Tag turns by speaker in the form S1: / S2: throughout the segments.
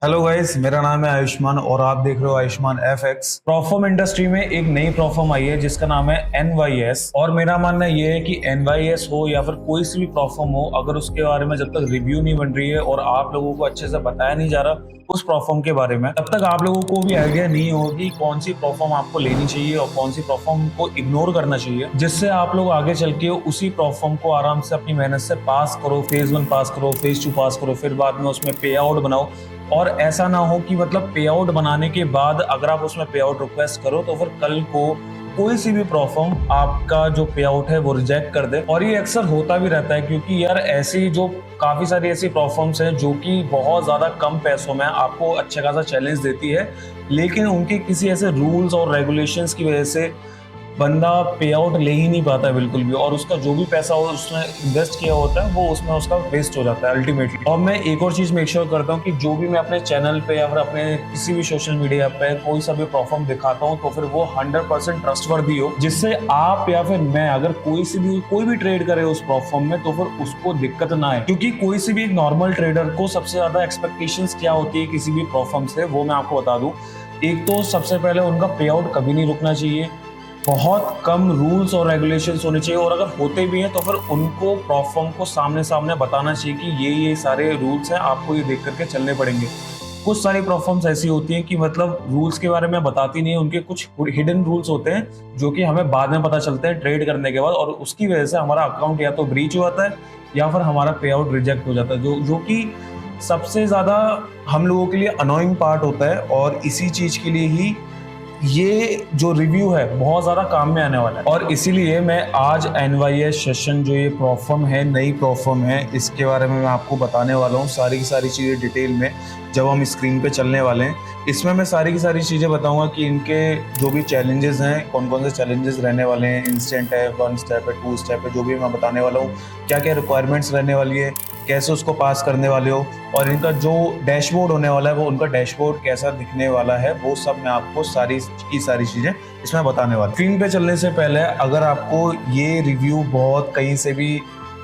S1: Hello guys, मेरा नाम है आयुष्मान और आप देख रहे हो आयुष्मान एफएक्स। प्रॉफर्म इंडस्ट्री में एक नई प्रॉफर्म आई है जिसका नाम है एनवाईएस। और मेरा मानना ये है कि एनवाईएस हो या फिर कोई सी भी प्रॉफर्म हो, अगर उसके बारे में जब तक रिव्यू नहीं बन रही है और आप लोगों को अच्छे से बताया नहीं जा रहा उस प्रॉफर्म के बारे में, तब तक आप लोगों को भी आइडिया नहीं होगा कि कौन सी प्रॉफर्म आपको लेनी चाहिए और कौन सी प्रॉफर्म को इग्नोर करना चाहिए, जिससे आप लोग आगे चल के उसी प्रॉफर्म को आराम से अपनी मेहनत से पास करो, फेज 1 पास करो, फेज 2 पास करो, फिर बाद में उसमें पे आउट बनाओ। और ऐसा ना हो कि मतलब पे आउट बनाने के बाद अगर आप उसमें पे आउट रिक्वेस्ट करो तो फिर कल को कोई सी भी प्रॉफर्म आपका जो पे आउट है वो रिजेक्ट कर दे। और ये अक्सर होता भी रहता है क्योंकि यार ऐसी जो काफी सारी ऐसी प्रॉफर्म्स हैं जो कि बहुत ज्यादा कम पैसों में आपको अच्छा खासा चैलेंज देती है, लेकिन उनके किसी ऐसे रूल्स और रेगुलेशंस की वजह से बंदा पे आउट ले ही नहीं पाता है बिल्कुल भी, और उसका जो भी पैसा हो उसने इन्वेस्ट किया होता है वो उसमें उसका वेस्ट हो जाता है अल्टीमेटली। और मैं एक और चीज मेक श्योर करता हूँ कि जो भी मैं अपने चैनल पे या फिर अपने किसी भी सोशल मीडिया पे कोई सा भी प्रोफार्म दिखाता हूँ तो फिर वो 100% ट्रस्टवर्दी हो, जिससे आप या फिर मैं अगर कोई भी ट्रेड करे उस प्रोफार्म में तो फिर उसको दिक्कत ना आए। क्योंकि कोई सी भी एक नॉर्मल ट्रेडर को सबसे ज्यादा एक्सपेक्टेशंस क्या होती है किसी भी प्रोफार्म से, वो मैं आपको बता दूं। एक तो सबसे पहले उनका पे आउट कभी नहीं रुकना चाहिए, बहुत कम रूल्स और रेगुलेशंस होने चाहिए, और अगर होते भी हैं तो फिर उनको प्रॉफर्म को सामने सामने बताना चाहिए कि ये सारे रूल्स हैं, आपको ये देख करके चलने पड़ेंगे। कुछ सारी प्रॉफर्म्स ऐसी होती हैं कि मतलब रूल्स के बारे में बताती नहीं है, उनके कुछ हिडन रूल्स होते हैं जो कि हमें बाद में पता चलते हैं ट्रेड करने के बाद, और उसकी वजह से हमारा अकाउंट या तो ब्रीच हो जाता है या फिर हमारा पे आउट रिजेक्ट हो जाता है, जो कि सबसे ज्यादा हम लोगों के लिए अनोइंग पार्ट होता है। और इसी चीज के लिए ही ये जो रिव्यू है बहुत ज़्यादा काम में आने वाला है, और इसीलिए मैं आज एनवाईएस सेशन जो ये प्रॉफर्म है, नई प्रॉफर्म है, इसके बारे में मैं आपको बताने वाला हूँ सारी की सारी चीज़ें डिटेल में जब हम स्क्रीन पे चलने वाले हैं। इसमें मैं सारी की सारी चीज़ें बताऊंगा कि इनके जो भी चैलेंजेस हैं, कौन कौन से चैलेंजेस रहने वाले हैं, इंस्टेंट है, 1 स्टेप है, 2 स्टेप है, जो भी मैं बताने वाला हूँ, क्या क्या रिक्वायरमेंट्स रहने वाली है, कैसे उसको पास करने वाले हो, और इनका जो डैशबोर्ड होने वाला है वो उनका डैशबोर्ड कैसा दिखने वाला है, वो सब मैं आपको सारी की सारी चीज़ें इसमें बताने वाला हूं। स्क्रीन पे चलने से पहले अगर आपको ये रिव्यू बहुत कहीं से भी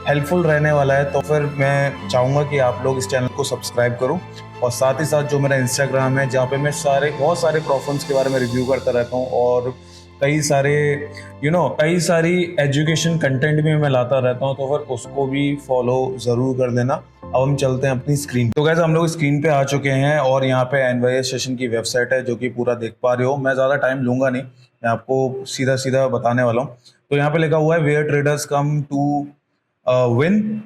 S1: हेल्पफुल रहने वाला है तो फिर मैं चाहूँगा कि आप लोग इस चैनल को सब्सक्राइब करो, और साथ ही साथ जो मेरा इंस्टाग्राम है जहाँ पे मैं बहुत सारे प्रॉफर्म्स के बारे में रिव्यू करता रहता हूँ, और कई सारे कई सारी एजुकेशन कंटेंट भी मैं लाता रहता हूँ, तो फिर उसको भी फॉलो ज़रूर कर देना। अब हम चलते हैं अपनी स्क्रीन। तो गाइस हम लोग स्क्रीन पे आ चुके हैं और यहाँ पे एनवाईएस सेशन की वेबसाइट है जो कि पूरा देख पा रहे हो। मैं ज़्यादा टाइम लूंगा नहीं, मैं आपको सीधा सीधा बताने वाला हूँ। तो यहाँ पे लिखा हुआ है where traders come to win,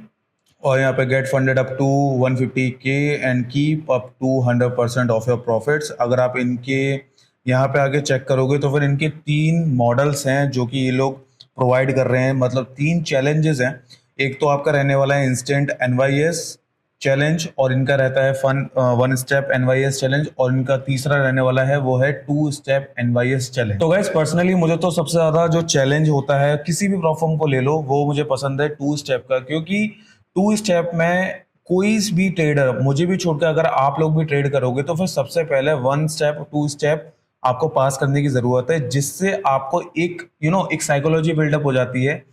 S1: और यहाँ पे get funded up to 150K and keep up to 100% of your profits. अगर आप इनके यहाँ पे आगे चेक करोगे तो फिर इनके 3 मॉडल्स हैं जो कि ये लोग प्रोवाइड कर रहे हैं, मतलब 3 चैलेंजेस हैं। एक तो आपका रहने वाला है इंस्टेंट एनवाईएस चैलेंज, और इनका रहता है 1 स्टेप एनवाईएस चैलेंज, और इनका तीसरा रहने वाला है वो है 2 स्टेप एनवाईएस चैलेंज। तो गाइस पर्सनली मुझे तो सबसे ज्यादा जो चैलेंज होता है किसी भी प्लेटफॉर्म को ले लो वो मुझे पसंद है 2 स्टेप का, क्योंकि 2 स्टेप में कोई भी ट्रेडर, मुझे भी छोड़कर अगर आप लोग भी ट्रेड करोगे तो फिर सबसे पहले 1 स्टेप 2 स्टेप आपको पास करने की जरूरत है, जिससे आपको एक एक साइकोलॉजी बिल्डअप हो जाती है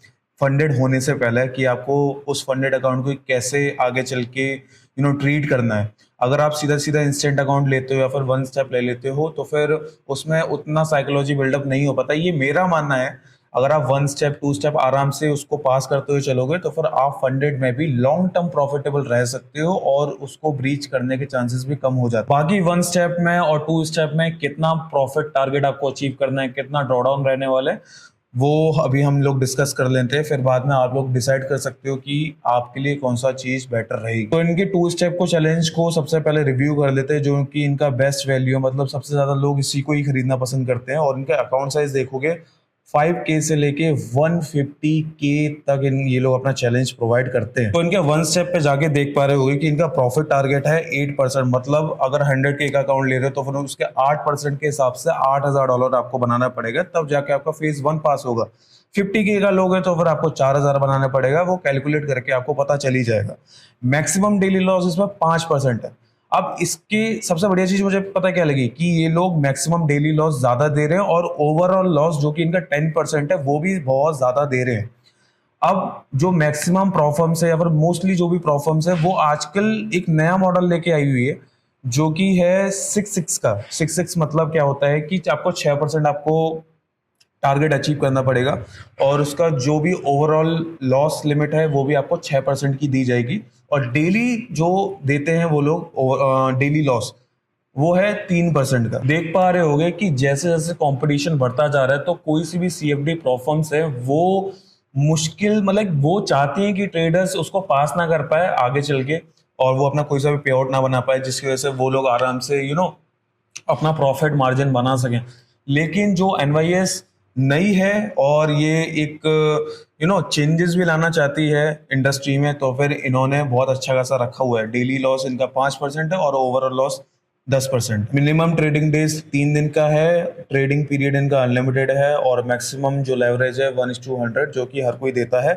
S1: फंडेड होने से पहले कि आपको उस फंडेड अकाउंट को कैसे आगे चल के ट्रीट करना है। अगर आप सीधा सीधा इंस्टेंट अकाउंट लेते हो या फिर 1 स्टेप ले लेते हो तो फिर उसमें उतना साइकोलॉजी बिल्डअप नहीं हो पाता, ये मेरा मानना है। अगर आप 1 स्टेप 2 स्टेप आराम से उसको पास करते हुए चलोगे तो फिर आप फंडेड में भी लॉन्ग टर्म प्रॉफिटेबल रह सकते हो और उसको ब्रीच करने के चांसेस भी कम हो जाते हैं। बाकी 1 स्टेप में और 2 स्टेप में कितना प्रॉफिट टारगेट आपको अचीव करना है, कितना ड्रॉडाउन रहने वाले, वो अभी हम लोग डिस्कस कर लेते हैं, फिर बाद में आप लोग डिसाइड कर सकते हो कि आपके लिए कौन सा चीज बेटर रहेगी। तो इनके 2 स्टेप को चैलेंज को सबसे पहले रिव्यू कर लेते हैं, जो कि इनका बेस्ट वैल्यू, मतलब सबसे ज्यादा लोग इसी को ही खरीदना पसंद करते हैं। और इनका अकाउंट साइज देखोगे 5K से लेके 150K तक ये लोग अपना चैलेंज प्रोवाइड करते हैं। तो इनके 1 स्टेप पे जाके देख पा रहे होगे कि इनका प्रॉफिट टारगेट है 8%, मतलब अगर 100K का अकाउंट ले रहे हो तो फिर उसके 8% के हिसाब से $8,000 आपको बनाना पड़ेगा, तब जाके आपका फेज 1 पास होगा। 50K का लोग है तो फिर आपको 4,000 बनाना पड़ेगा, वो कैलकुलेट करके आपको पता चल ही जाएगा। मैक्सिमम डेली लॉस इसमें 5% है। अब इसकी सबसे बढ़िया चीज मुझे पता क्या लगी कि ये लोग मैक्सिमम डेली लॉस ज्यादा दे रहे हैं, और ओवरऑल लॉस जो कि इनका 10% है वो भी बहुत ज्यादा दे रहे हैं। अब जो मैक्सिमम प्रॉफर्म्स है या फिर मोस्टली जो भी प्रॉफर्म्स है वो आजकल एक नया मॉडल लेके आई हुई है जो कि है 6-6 का। 6-6 मतलब क्या होता है कि आपको 6% आपको टारगेट अचीव करना पड़ेगा, और उसका जो भी ओवरऑल लॉस लिमिट है वो भी आपको 6% की दी जाएगी। और डेली जो देते हैं वो लोग डेली लॉस वो है 3% का। देख पा रहे होगे कि जैसे जैसे कंपटीशन बढ़ता जा रहा है तो कोई सी भी सीएफडी प्रोफॉर्म्स है वो मुश्किल, मतलब वो चाहती हैं कि ट्रेडर्स उसको पास ना कर पाए आगे चल के, और वो अपना कोई सा भी पे आउट ना बना पाए, जिसकी वजह से वो लोग आराम से अपना प्रॉफिट मार्जिन बना सकें। लेकिन जो एनवाईएस नई है और ये एक चेंजेस भी लाना चाहती है इंडस्ट्री में, तो फिर इन्होंने बहुत अच्छा खासा रखा हुआ है। डेली लॉस इनका 5% है और overall loss 10%। Minimum trading days 3 दिन का है, ट्रेडिंग पीरियड इनका अनलिमिटेड है, और मैक्सिमम जो लेवरेज है 1:100 जो कि हर कोई देता है।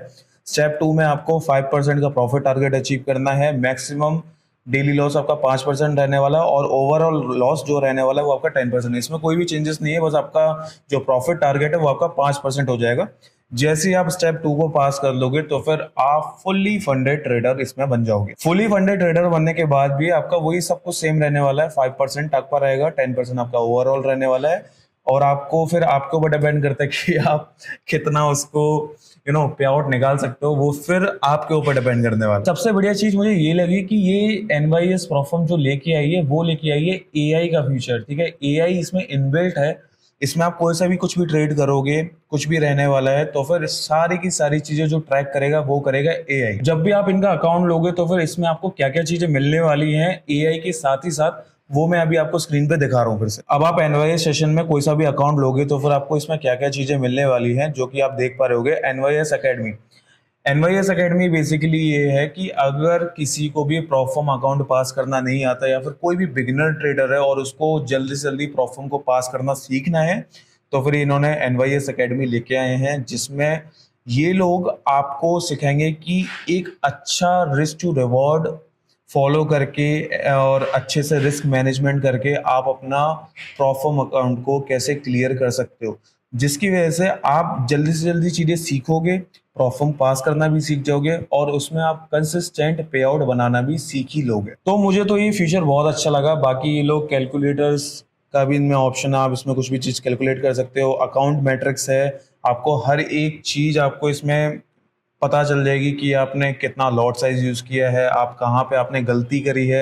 S1: स्टेप 2 में आपको 5% का प्रॉफिट टारगेट अचीव करना है। मैक्सिमम डेली लॉस आपका 5% रहने वाला है, और ओवरऑल लॉस जो रहने वाला है वो आपका 10% है। इसमें कोई भी चेंजेस नहीं है, बस आपका जो प्रॉफिट टारगेट है वो आपका 5% हो जाएगा। जैसे ही आप स्टेप 2 को पास कर लोगे तो फिर आप फुल्ली फंडेड ट्रेडर इसमें बन जाओगे। फुल्ली फंडेड ट्रेडर बनने के बाद भी आपका वही सब कुछ सेम रहने वाला है। 5% आपका रहेगा, 10% आपका ओवरऑल रहने वाला है, और आपको फिर आपके ऊपर डिपेंड करता है कि आप कितना उसको पे आउट निकाल सकते हो, वो फिर आपके ऊपर डिपेंड करने वाला। सबसे बढ़िया चीज मुझे ये लगी कि ये एनवाईएस प्रोफॉर्म जो लेके आई है वो लेके आई है एआई का फीचर। ठीक है, एआई इसमें इनबिल्ट है। इसमें आप कोई सा भी कुछ भी ट्रेड करोगे, कुछ भी रहने वाला है, तो फिर सारी की सारी चीजें जो ट्रैक करेगा वो करेगा एआई। जब भी आप इनका अकाउंट लोगे तो फिर इसमें आपको क्या क्या चीजें मिलने वाली हैं एआई के साथ ही साथ, वो मैं अभी आपको स्क्रीन पे दिखा रहा हूँ फिर से। अब आप एनवाईएस सेशन में कोई सा भी अकाउंट लोगे तो फिर आपको इसमें क्या क्या चीजें मिलने वाली हैं, जो कि आप देख पा रहे होगे। NYS academy. NYS academy basically ये है कि अगर किसी को भी प्रॉफॉर्म अकाउंट पास करना नहीं आता, या फिर कोई भी बिगिनर ट्रेडर है और उसको जल्दी से जल्दी प्रॉफॉर्म को पास करना सीखना है, तो फिर इन्होंने एनवाईएस एकेडमी लेके आए हैं, जिसमें ये लोग आपको सिखाएंगे कि एक अच्छा रिस्क टू रिवॉर्ड फॉलो करके और अच्छे से रिस्क मैनेजमेंट करके आप अपना प्रॉफॉर्म अकाउंट को कैसे क्लियर कर सकते हो, जिसकी वजह से आप जल्दी से जल्दी चीज़ें सीखोगे, प्रॉफॉर्म पास करना भी सीख जाओगे, और उसमें आप कंसिस्टेंट पे आउट बनाना भी सीख ही लोगे। तो मुझे तो ये फीचर बहुत अच्छा लगा। बाकी ये लोग कैलकुलेटर्स का भी इनमें ऑप्शन है, आप इसमें कुछ भी चीज़ कैलकुलेट कर सकते हो। अकाउंट मैट्रिक्स है, आपको हर एक चीज़ आपको इसमें पता चल जाएगी कि आपने कितना लॉट साइज यूज़ किया है, आप कहाँ पे आपने गलती करी है,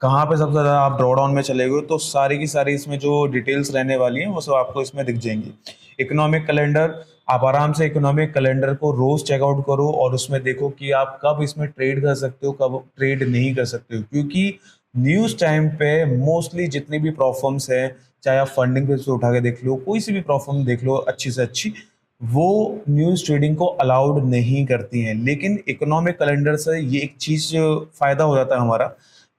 S1: कहाँ पे सबसे ज़्यादा आप ड्रॉ डाउन में चले गए, तो सारी की सारी इसमें जो डिटेल्स रहने वाली हैं वो सब आपको इसमें दिख जाएंगी। इकोनॉमिक कैलेंडर, आप आराम से इकोनॉमिक कैलेंडर को रोज चेकआउट करो और उसमें देखो कि आप कब इसमें ट्रेड कर सकते हो, कब ट्रेड नहीं कर सकते हो, क्योंकि न्यूज़ टाइम पे मोस्टली जितनी भी प्रॉफर्म्स हैं, चाहे आप फंडिंग पे से उठा के देख लो, कोई सी भी प्रॉफर्म देख लो अच्छी से अच्छी, वो न्यूज़ ट्रेडिंग को अलाउड नहीं करती हैं। लेकिन इकोनॉमिक कैलेंडर से ये एक चीज़ फ़ायदा हो जाता है हमारा,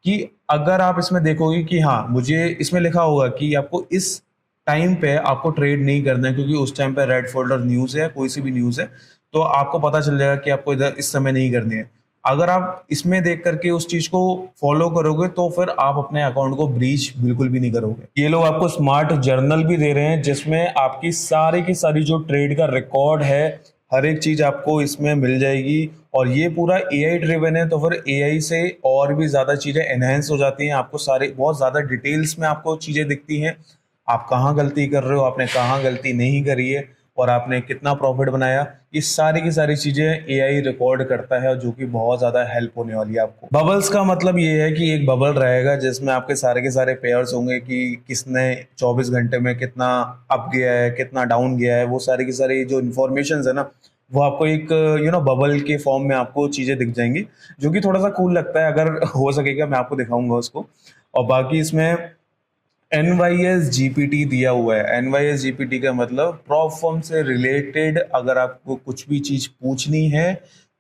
S1: कि अगर आप इसमें देखोगे कि हाँ, मुझे इसमें लिखा होगा कि आपको इस टाइम पे आपको ट्रेड नहीं करना है क्योंकि उस टाइम पे रेड फोल्डर न्यूज़ है, कोई सी भी न्यूज़ है, तो आपको पता चल जाएगा कि आपको इधर इस समय नहीं करनी है। अगर आप इसमें देख करके उस चीज को फॉलो करोगे तो फिर आप अपने अकाउंट को ब्रीच बिल्कुल भी नहीं करोगे। ये लोग आपको स्मार्ट जर्नल भी दे रहे हैं, जिसमें आपकी सारी की सारी जो ट्रेड का रिकॉर्ड है, हर एक चीज आपको इसमें मिल जाएगी। और ये पूरा एआई ड्रिवन है, तो फिर एआई से और भी ज्यादा चीजें एनहेंस हो जाती हैं। आपको सारे बहुत ज्यादा डिटेल्स में आपको चीजें दिखती हैं, आप कहाँ गलती कर रहे हो, आपने कहाँ गलती नहीं करी है, और आपने कितना प्रॉफिट बनाया, ये सारी की सारी चीजें एआई रिकॉर्ड करता है, जो कि बहुत ज्यादा हेल्प होने वाली है आपको। बबल्स का मतलब ये है कि एक बबल रहेगा जिसमें आपके सारे के सारे पेयर्स होंगे कि किसने 24 घंटे में कितना अप गया है, कितना डाउन गया है, वो सारी की सारी जो इन्फॉर्मेशन है ना, वो आपको एक बबल के फॉर्म में आपको चीजें दिख जाएंगी, जो कि थोड़ा सा कूल लगता है। अगर हो सकेगा मैं आपको दिखाऊंगा उसको। और बाकी इसमें NYS GPT दिया हुआ है। NYS GPT का मतलब प्रॉफर्म से रिलेटेड अगर आपको कुछ भी चीज पूछनी है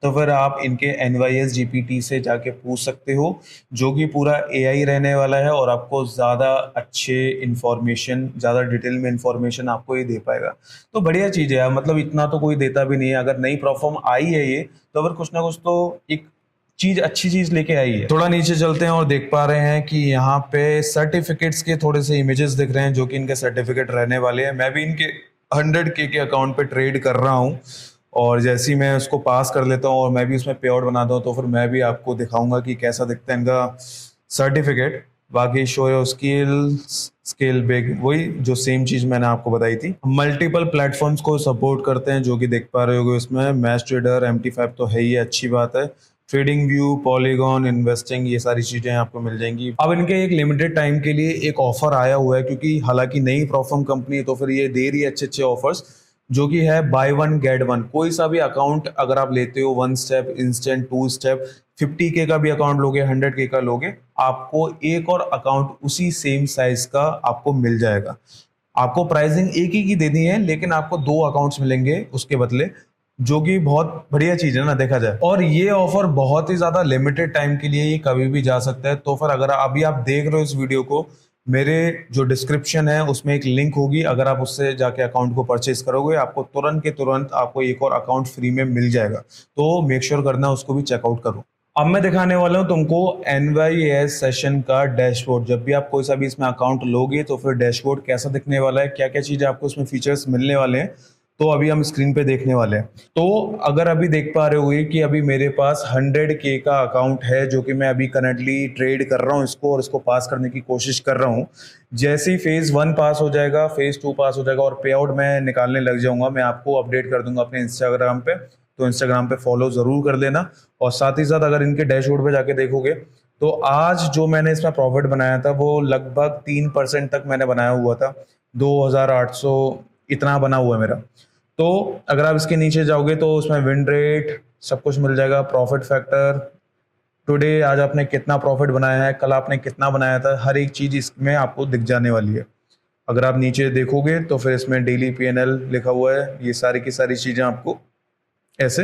S1: तो फिर आप इनके NYS GPT से जाके पूछ सकते हो, जो कि पूरा AI रहने वाला है, और आपको ज़्यादा अच्छे इंफॉर्मेशन, ज़्यादा डिटेल में इंफॉर्मेशन आपको ये दे पाएगा। तो बढ़िया चीज़ है यार, मतलब इतना तो कोई देता भी नहीं है। अगर नई प्रॉफर्म आई है ये, तो फिर कुछ ना कुछ तो एक चीज, अच्छी चीज लेके आई है। थोड़ा नीचे चलते हैं और देख पा रहे हैं कि यहाँ पे सर्टिफिकेट्स के थोड़े से इमेजेस दिख रहे हैं, जो कि इनके सर्टिफिकेट रहने वाले हैं। मैं भी इनके 100K के अकाउंट पे ट्रेड कर रहा हूँ, और जैसे ही मैं उसको पास कर लेता हूँ और मैं भी उसमें पे आउट बनाता हूँ, तो फिर मैं भी आपको दिखाऊंगा कि कैसा दिखता है इनका सर्टिफिकेट। बाकी show your skills, scale big, वही जो सेम चीज मैंने आपको बताई थी। मल्टीपल प्लेटफॉर्म्स को सपोर्ट करते हैं, जो कि देख पा रहे होगे इसमें। मैच ट्रेडर, MT5 तो है ही, अच्छी बात है। ट्रेडिंग व्यू, पॉलीगॉन, इन्वेस्टिंग, ये सारी चीजें आपको मिल जाएंगी। अब इनके एक लिमिटेड टाइम के लिए एक ऑफर आया हुआ है, क्योंकि हालांकि नई प्रोफॉर्म कंपनी है तो फिर ये दे रही है अच्छे अच्छे ऑफर्स, जो कि है बाय वन गेट वन। कोई सा भी अकाउंट अगर आप लेते हो, 1 स्टेप, इंस्टेंट, 2 स्टेप, 50K का भी अकाउंट लोगे, 100K का लोगे, आपको एक और अकाउंट उसी सेम साइज का आपको मिल जाएगा। आपको प्राइसिंग एक ही की देनी है, लेकिन आपको 2 अकाउंट्स मिलेंगे उसके बदले, जो कि बहुत बढ़िया चीज है ना देखा जाए। और ये ऑफर बहुत ही ज्यादा लिमिटेड टाइम के लिए, ये कभी भी जा सकता है। तो फिर अगर अभी आप देख रहे हो इस वीडियो को, मेरे जो डिस्क्रिप्शन है उसमें एक लिंक होगी, अगर आप उससे जाके अकाउंट को परचेज करोगे, आपको तुरंत के तुरंत आपको एक और अकाउंट फ्री में मिल जाएगा। तो मेक श्योर करना उसको भी चेकआउट करो। अब मैं दिखाने वाला हूं तुमको NYS सेशन का डैशबोर्ड। जब भी आप कोई सा भी इसमें अकाउंट लोगे तो फिर डैशबोर्ड कैसा दिखने वाला है, क्या क्या चीजें आपको इसमें फीचर्स मिलने वाले हैं, तो अभी हम स्क्रीन पे देखने वाले हैं। तो अगर अभी देख पा रहे होगे कि अभी मेरे पास 100K का अकाउंट है, जो कि मैं अभी करंटली ट्रेड कर रहा हूँ इसको, और इसको पास करने की कोशिश कर रहा हूँ। जैसे ही फेज 1 पास हो जाएगा, फेज 2 पास हो जाएगा और पे आउट मैं निकालने लग जाऊंगा, मैं आपको अपडेट कर दूंगा अपने इंस्टाग्राम पे। तो इंस्टाग्राम पे फॉलो जरूर कर लेना। और साथ ही साथ अगर इनके डैशबोर्ड पे जाके देखोगे, तो आज जो मैंने इसमें प्रॉफिट बनाया था वो लगभग 3% तक मैंने बनाया हुआ था। 2800 इतना बना हुआ है मेरा। तो अगर आप इसके नीचे जाओगे तो उसमें विन रेट सब कुछ मिल जाएगा, प्रॉफिट फैक्टर, टुडे आज आपने कितना प्रॉफिट बनाया है, कल आपने कितना बनाया था, हर एक चीज इसमें आपको दिख जाने वाली है। अगर आप नीचे देखोगे तो फिर इसमें डेली PNL लिखा हुआ है, ये सारी की सारी चीजें आपको ऐसे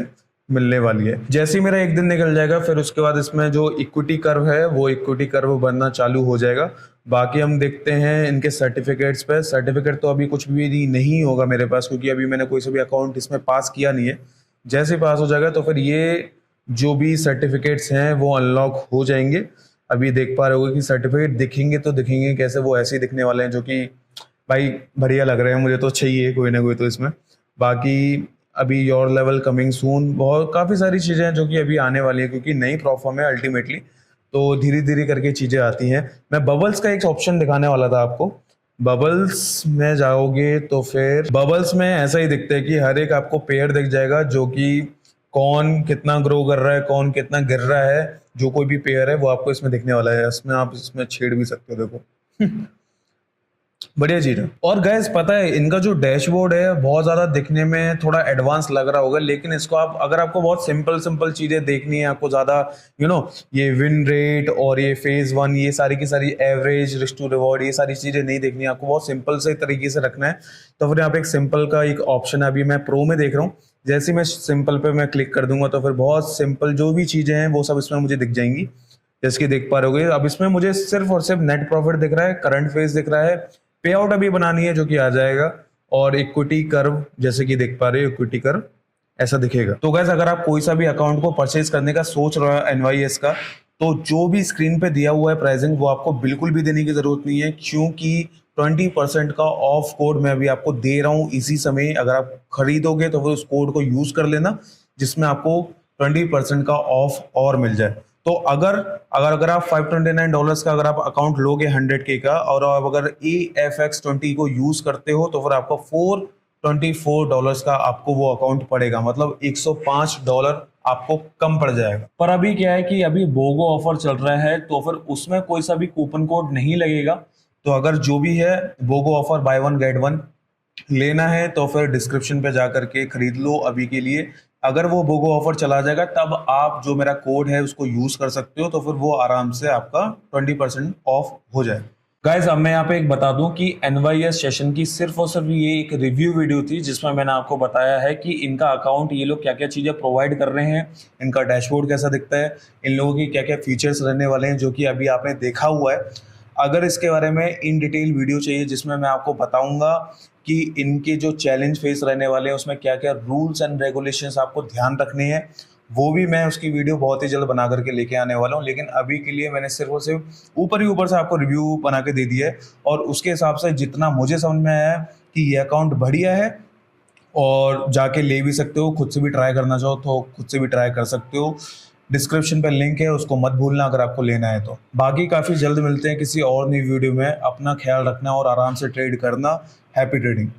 S1: मिलने वाली है। जैसे ही मेरा एक दिन निकल जाएगा, फिर उसके बाद इसमें जो इक्विटी कर्व है वो इक्विटी कर्व बनना चालू हो जाएगा। बाकी हम देखते हैं इनके सर्टिफिकेट्स पे। सर्टिफिकेट तो अभी कुछ भी नहीं होगा मेरे पास, क्योंकि अभी मैंने कोई सा भी अकाउंट इसमें पास किया नहीं है। जैसे पास हो जाएगा तो फिर ये जो भी सर्टिफिकेट्स हैं वो अनलॉक हो जाएंगे। अभी देख पा रहे होगे कि सर्टिफिकेट दिखेंगे तो दिखेंगे कैसे, वो ऐसे ही दिखने वाले हैं, जो कि भाई बढ़िया लग रहे हैं, मुझे तो चाहिए कोई ना कोई तो इसमें। बाकी अभी योर लेवल कमिंग सून, बहुत काफ़ी सारी चीज़ें हैं जो कि अभी आने वाली है, क्योंकि नई प्रोफॉर्म है अल्टीमेटली, तो धीरे धीरे करके चीज़ें आती हैं। मैं बबल्स का एक ऑप्शन दिखाने वाला था आपको। बबल्स में जाओगे तो फिर बबल्स में ऐसा ही दिखता है कि हर एक आपको पेयर दिख जाएगा, जो कि कौन कितना ग्रो कर रहा है, कौन कितना गिर रहा है, जो कोई भी पेयर है वो आपको इसमें दिखने वाला है। इसमें आप इसमें छेड़ भी सकते हो, देखो बढ़िया चीज है। और गैस पता है, इनका जो डैशबोर्ड है बहुत ज्यादा दिखने में थोड़ा एडवांस लग रहा होगा, लेकिन इसको आप अगर आपको बहुत सिंपल सिंपल चीजें देखनी है, आपको ज्यादा ये विन रेट और ये फेज 1, ये सारी की सारी एवरेज, रिस्क टू रिवॉर्ड, ये सारी चीजें नहीं देखनी है, आपको बहुत सिंपल से तरीके से रखना है, तो फिर यहाँ पे एक सिंपल का एक ऑप्शन है। अभी मैं प्रो में देख रहा हूँ, जैसे मैं सिंपल पे मैं क्लिक कर दूंगा तो फिर बहुत सिंपल जो भी चीजें हैं वो सब इसमें मुझे दिख जाएंगी, जैसे कि देख पा रहे होगे। अब इसमें मुझे सिर्फ और सिर्फ नेट प्रॉफिट दिख रहा है, करंट फेज दिख रहा है, पे आउट अभी बनानी है जो कि आ जाएगा, और इक्विटी कर्व जैसे कि देख पा रहे हो, इक्विटी कर्व ऐसा दिखेगा। तो गाइस अगर आप कोई सा भी अकाउंट को परचेज करने का सोच रहे हो NYS का, तो जो भी स्क्रीन पे दिया हुआ है प्राइसिंग वो आपको बिल्कुल भी देने की जरूरत नहीं है, क्योंकि 20% का ऑफ कोड मैं अभी आपको दे रहा हूं इसी समय। अगर आप खरीदोगे तो फिर उस कोड को यूज कर लेना, जिसमें आपको 20% का ऑफ और मिल जाए। तो अगर अगर अगर आप $529 का अगर आप अकाउंट लोगे 100K का, और आप अगर AFX20 को यूज करते हो, तो फिर आपको $424 का आपको वो अकाउंट पड़ेगा, मतलब $105 आपको कम पड़ जाएगा। पर अभी क्या है कि अभी बोगो ऑफर चल रहा है, तो फिर उसमें कोई सा भी कूपन कोड नहीं लगेगा। तो अगर जो भी है BOGO offer buy one get one लेना है, तो फिर डिस्क्रिप्शन पे जा करके खरीद लो अभी के लिए। अगर वो बोगो ऑफर चला जाएगा तब आप जो मेरा कोड है उसको यूज कर सकते हो, तो फिर वो आराम से आपका 20% ऑफ हो जाए। गाइस अब मैं यहाँ पे एक बता दूं कि NYS सेशन की सिर्फ और सिर्फ ये एक रिव्यू वीडियो थी, जिसमें मैंने आपको बताया है कि इनका अकाउंट ये लोग क्या क्या चीजें प्रोवाइड कर रहे हैं, इनका डैशबोर्ड कैसा दिखता है, इन लोगों की क्या क्या फीचर्स रहने वाले हैं, जो कि अभी आपने देखा हुआ है। अगर इसके बारे में इन डिटेल वीडियो चाहिए जिसमें मैं आपको बताऊंगा कि इनके जो चैलेंज फेस रहने वाले हैं उसमें क्या क्या रूल्स एंड रेगुलेशंस आपको ध्यान रखने हैं, वो भी मैं उसकी वीडियो बहुत ही जल्द बना करके लेके आने वाला हूँ। लेकिन अभी के लिए मैंने सिर्फ और सिर्फ ऊपर ही ऊपर से आपको रिव्यू बना के दे दिया है, और उसके हिसाब से जितना मुझे समझ में आया कि ये अकाउंट बढ़िया है और जाके ले भी सकते हो, खुद से भी ट्राई करना चाहो तो खुद से भी ट्राई कर सकते हो। डिस्क्रिप्शन पे लिंक है, उसको मत भूलना अगर आपको लेना है तो। बाकी काफी जल्द मिलते हैं किसी और नई वीडियो में। अपना ख्याल रखना और आराम से ट्रेड करना। Happy trading.